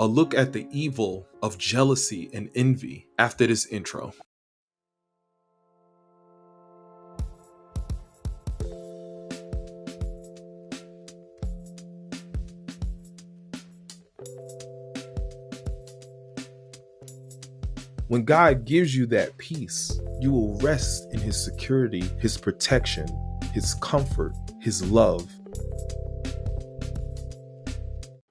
a look at the evil of jealousy and envy after this intro. When God gives you that peace, you will rest in His security, His protection, His comfort, His love.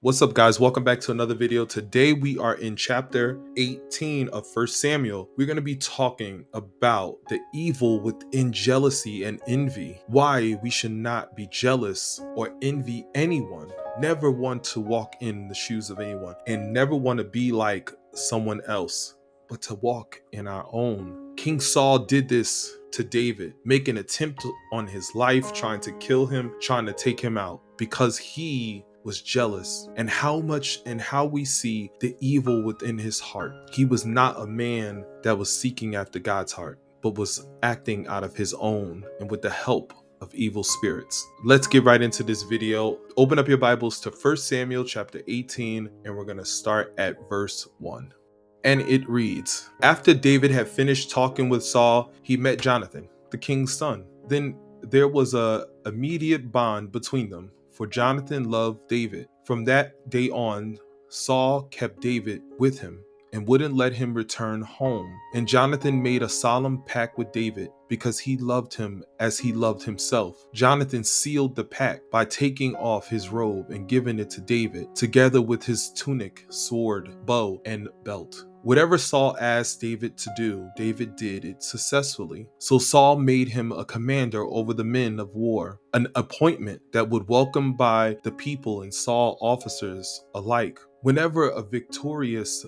What's up, guys? Welcome back to another video. Today we are in chapter 18 of 1 Samuel. We're going to be talking about the evil within jealousy and envy, why we should not be jealous or envy anyone, never want to walk in the shoes of anyone, and never want to be like someone else, but to walk in our own. King Saul did this to David, make an attempt on his life, trying to kill him, trying to take him out because he was jealous. And how we see the evil within his heart. He was not a man that was seeking after God's heart, but was acting out of his own and with the help of evil spirits. Let's get right into this video. Open up your Bibles to 1 Samuel chapter 18, and we're going to start at verse 1. And it reads, after David had finished talking with Saul, he met Jonathan, the king's son. Then there was an immediate bond between them, for Jonathan loved David. From that day on, Saul kept David with him and wouldn't let him return home. And Jonathan made a solemn pact with David because he loved him as he loved himself. Jonathan sealed the pact by taking off his robe and giving it to David, together with his tunic, sword, bow, and belt. Whatever Saul asked David to do, David did it successfully. So Saul made him a commander over the men of war, an appointment that would welcome by the people and Saul officers alike. Whenever a victorious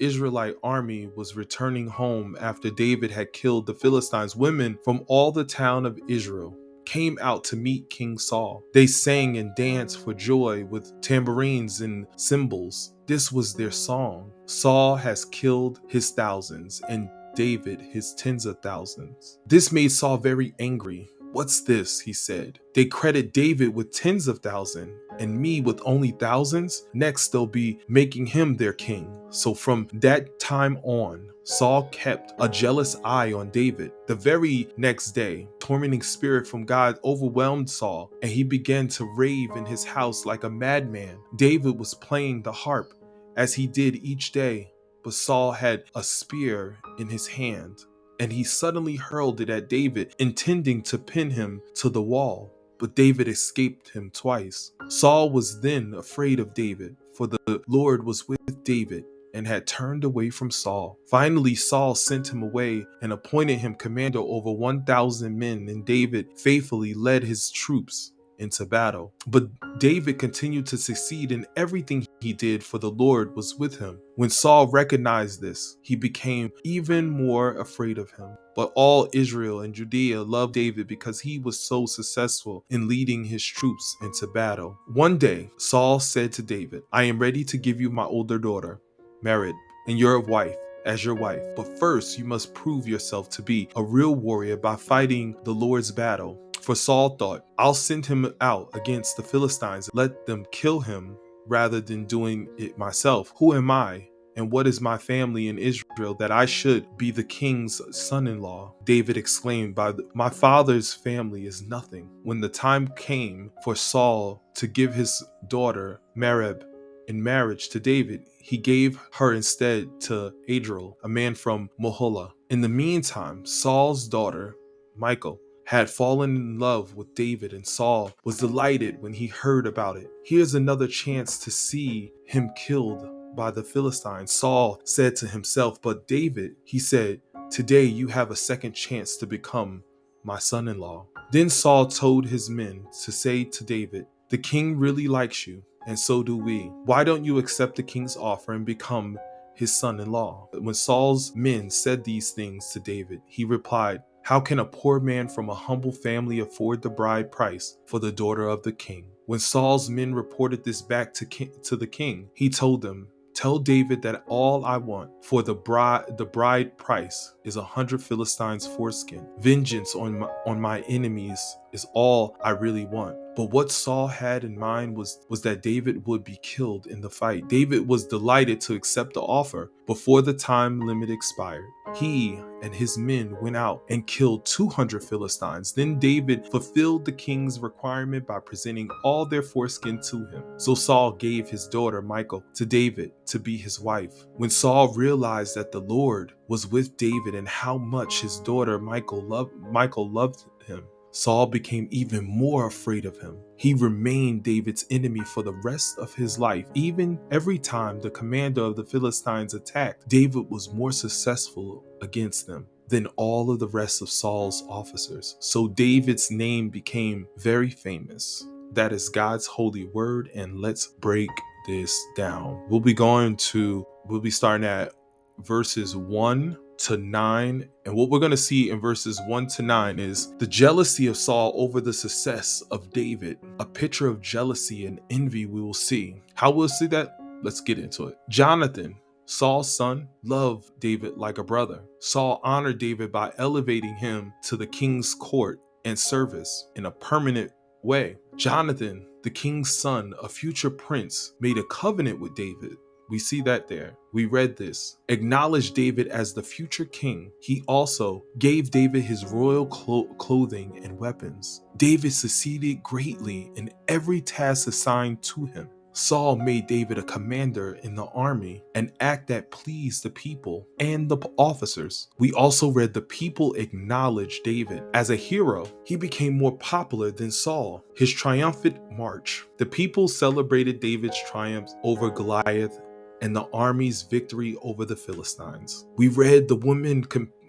Israelite army was returning home after David had killed the Philistines, women from all the town of Israel came out to meet King Saul. They sang and danced for joy with tambourines and cymbals. This was their song. Saul has killed his thousands and David his tens of thousands. This made Saul very angry. What's this? He said. They credit David with tens of thousands and me with only thousands. Next, they'll be making him their king. So from that time on, Saul kept a jealous eye on David. The very next day, tormenting spirit from God overwhelmed Saul, and he began to rave in his house like a madman. David was playing the harp as he did each day, but Saul had a spear in his hand, and he suddenly hurled it at David, intending to pin him to the wall. But David escaped him twice. Saul was then afraid of David, for the Lord was with David and had turned away from Saul. Finally, Saul sent him away and appointed him commander over 1,000 men, and David faithfully led his troops into battle. But David continued to succeed in everything he did, for the Lord was with him. When Saul recognized this, he became even more afraid of him. But all Israel and Judea loved David because he was so successful in leading his troops into battle. One day, Saul said to David, I am ready to give you my older daughter, Merab, and your wife as your wife. But first, you must prove yourself to be a real warrior by fighting the Lord's battle. For Saul thought, I'll send him out against the Philistines, let them kill him rather than doing it myself. Who am I? And what is my family in Israel that I should be the king's son-in-law? David exclaimed, my father's family is nothing. When the time came for Saul to give his daughter Merab in marriage to David, he gave her instead to Adriel, a man from Moholah. In the meantime, Saul's daughter, Michal, had fallen in love with David, and Saul was delighted when he heard about it. Here's another chance to see him killed by the Philistines, Saul said to himself. But David, he said, today you have a second chance to become my son-in-law. Then Saul told his men to say to David, the king really likes you, and so do we. Why don't you accept the king's offer and become his son-in-law? When Saul's men said these things to David, he replied, how can a poor man from a humble family afford the bride price for the daughter of the king? When Saul's men reported this back to the king, he told them, Tell David that all I want for the bride price is 100 Philistines foreskin. Vengeance on my enemies is all I really want. But what Saul had in mind was that David would be killed in the fight. David was delighted to accept the offer before the time limit expired. He and his men went out and killed 200 Philistines. Then David fulfilled the king's requirement by presenting all their foreskin to him. So Saul gave his daughter Michal to David to be his wife. When Saul realized that the Lord was with David and how much his daughter Michal loved him, Saul became even more afraid of him. He remained David's enemy for the rest of his life. Even every time the commander of the Philistines attacked, David was more successful against them than all of the rest of Saul's officers. So David's name became very famous. That is God's holy word, and let's break this down. We'll be starting at verses 1 to 9, and what we're going to see in verses 1 to 9 is the jealousy of Saul over the success of David. A picture of jealousy and envy we will see. How we'll see that? Let's get into it. Jonathan, Saul's son, loved David like a brother. Saul honored David by elevating him to the king's court and service in a permanent way. Jonathan, the king's son, a future prince, made a covenant with David. We see that there. We read this. Acknowledged David as the future king. He also gave David his royal clothing and weapons. David succeeded greatly in every task assigned to him. Saul made David a commander in the army, an act that pleased the people and the officers. We also read the people acknowledged David as a hero. He became more popular than Saul. His triumphant march. The people celebrated David's triumph over Goliath and the army's victory over the Philistines. We read the women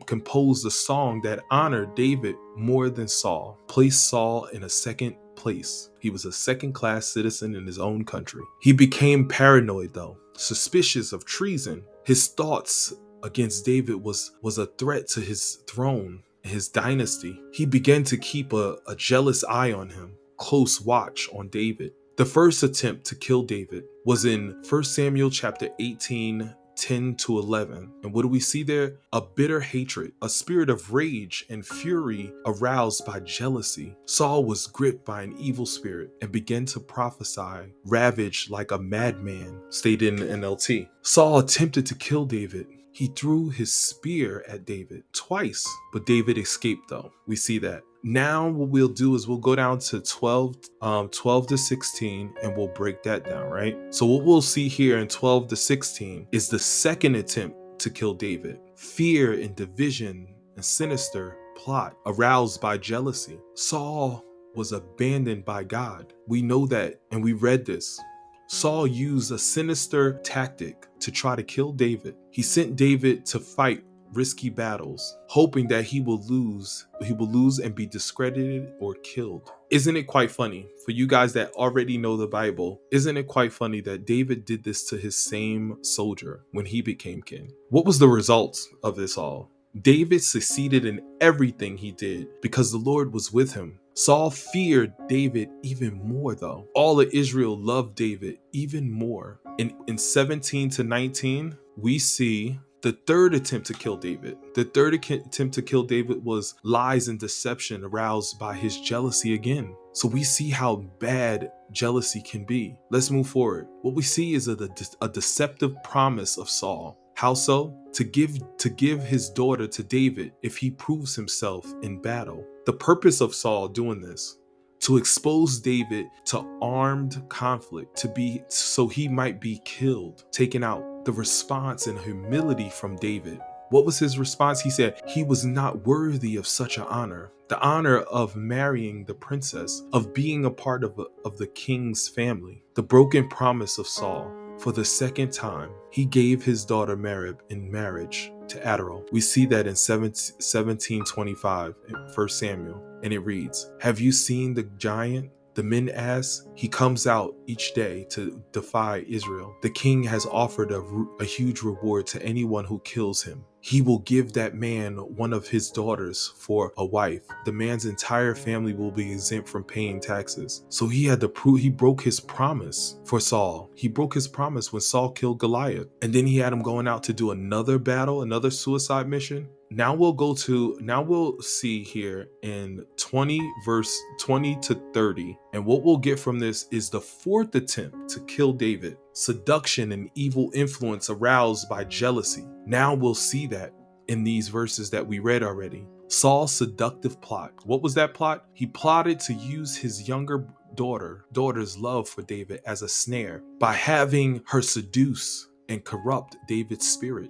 composed a song that honored David more than Saul, placed Saul in a second place. He was a second-class citizen in his own country. He became paranoid though, suspicious of treason. His thoughts against David was a threat to his throne, his dynasty. He began to keep a jealous eye on him, close watch on David. The first attempt to kill David was in 1 Samuel chapter 18, 10 to 11. And what do we see there? A bitter hatred, a spirit of rage and fury aroused by jealousy. Saul was gripped by an evil spirit and began to prophesy, ravaged like a madman, stated in the NLT. Saul attempted to kill David. He threw his spear at David twice, but David escaped though. We see that. Now what we'll do is we'll go down to 12 to 16 and we'll break that down, right? So what we'll see here in 12 to 16 is the second attempt to kill David. Fear and division and sinister plot aroused by jealousy. Saul was abandoned by God. We know that, and we read this. Saul used a sinister tactic to try to kill David. He sent David to fight risky battles, hoping that he will lose and be discredited or killed. Isn't it quite funny for you guys that already know the Bible? Isn't it quite funny that David did this to his same soldier when he became king? What was the result of this all? David succeeded in everything he did because the Lord was with him. Saul feared David even more though. All of Israel loved David even more. In 17 to 19, we see the third attempt to kill David. The third attempt to kill David was lies and deception aroused by his jealousy again. So we see how bad jealousy can be. Let's move forward. What we see is a deceptive promise of Saul. How so? To give his daughter to David if he proves himself in battle. The purpose of Saul doing this, to expose David to armed conflict, so he might be killed, taken out. The response and humility from David. What was his response? He said he was not worthy of such an honor. The honor of marrying the princess, of being a part of the king's family. The broken promise of Saul. For the second time, he gave his daughter Merab in marriage to Adderall. We see that in 17:25 in 1 Samuel, and it reads, "Have you seen the giant?" The men ask. He comes out each day to defy Israel. The king has offered a huge reward to anyone who kills him. he will give that man one of his daughters for a wife. The man's entire family will be exempt from paying taxes. So he had to prove, he broke his promise for Saul. He broke his promise when Saul killed Goliath. And then he had him going out to do another battle, another suicide mission. Now we'll see here in 20 verse 20 to 30. And what we'll get from this is the fourth attempt to kill David. Seduction and evil influence aroused by jealousy. Now we'll see that in these verses that we read already. Saul's seductive plot. What was that plot? He plotted to use his younger daughter's love for David as a snare by having her seduce and corrupt David's spirit.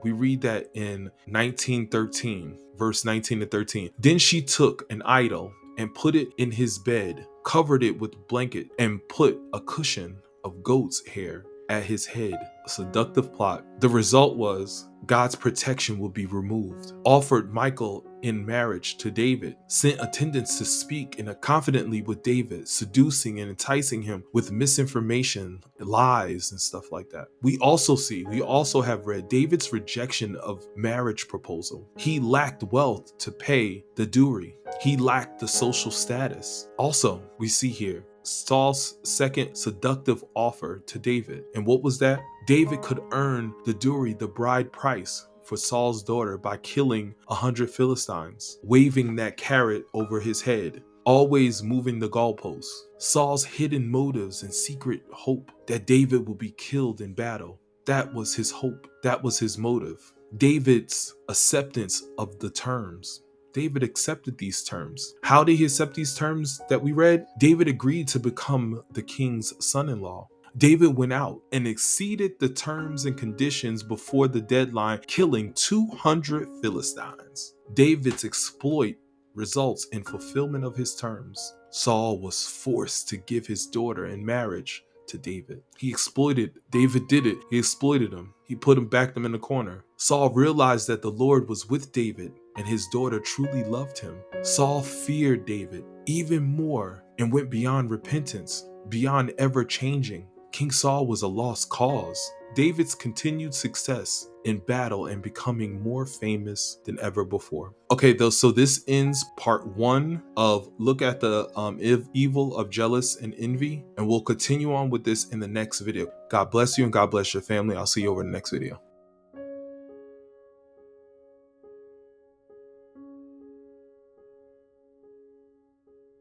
We read that in 1913, verse 19 to 13. Then she took an idol and put it in his bed, covered it with blanket, and put a cushion of goat's hair at his head. A seductive plot. The result was God's protection will be removed. Offered Michal in marriage to David. Sent attendants to speak confidently with David, seducing and enticing him with misinformation, lies, and stuff like that. We also have read David's rejection of marriage proposal. He lacked wealth to pay the dowry. He lacked the social status. Also, we see here Saul's second seductive offer to David. And what was that? David could earn the dowry, the bride price for Saul's daughter, by killing 100 Philistines, waving that carrot over his head, always moving the goalposts. Saul's hidden motives and secret hope that David would be killed in battle. That was his hope. That was his motive. David's acceptance of the terms. David accepted these terms. How did he accept these terms that we read? David agreed to become the king's son-in-law. David went out and exceeded the terms and conditions before the deadline, killing 200 Philistines. David's exploit results in fulfillment of his terms. Saul was forced to give his daughter in marriage to David. David did it. He exploited him. He backed him in the corner. Saul realized that the Lord was with David and his daughter truly loved him. Saul feared David even more and went beyond repentance, beyond ever changing. King Saul was a lost cause. David's continued success in battle and becoming more famous than ever before. Okay, though, so this ends part 1 of look at the evil of jealous and envy, and we'll continue on with this in the next video. God bless you and God bless your family. I'll see you over in the next video.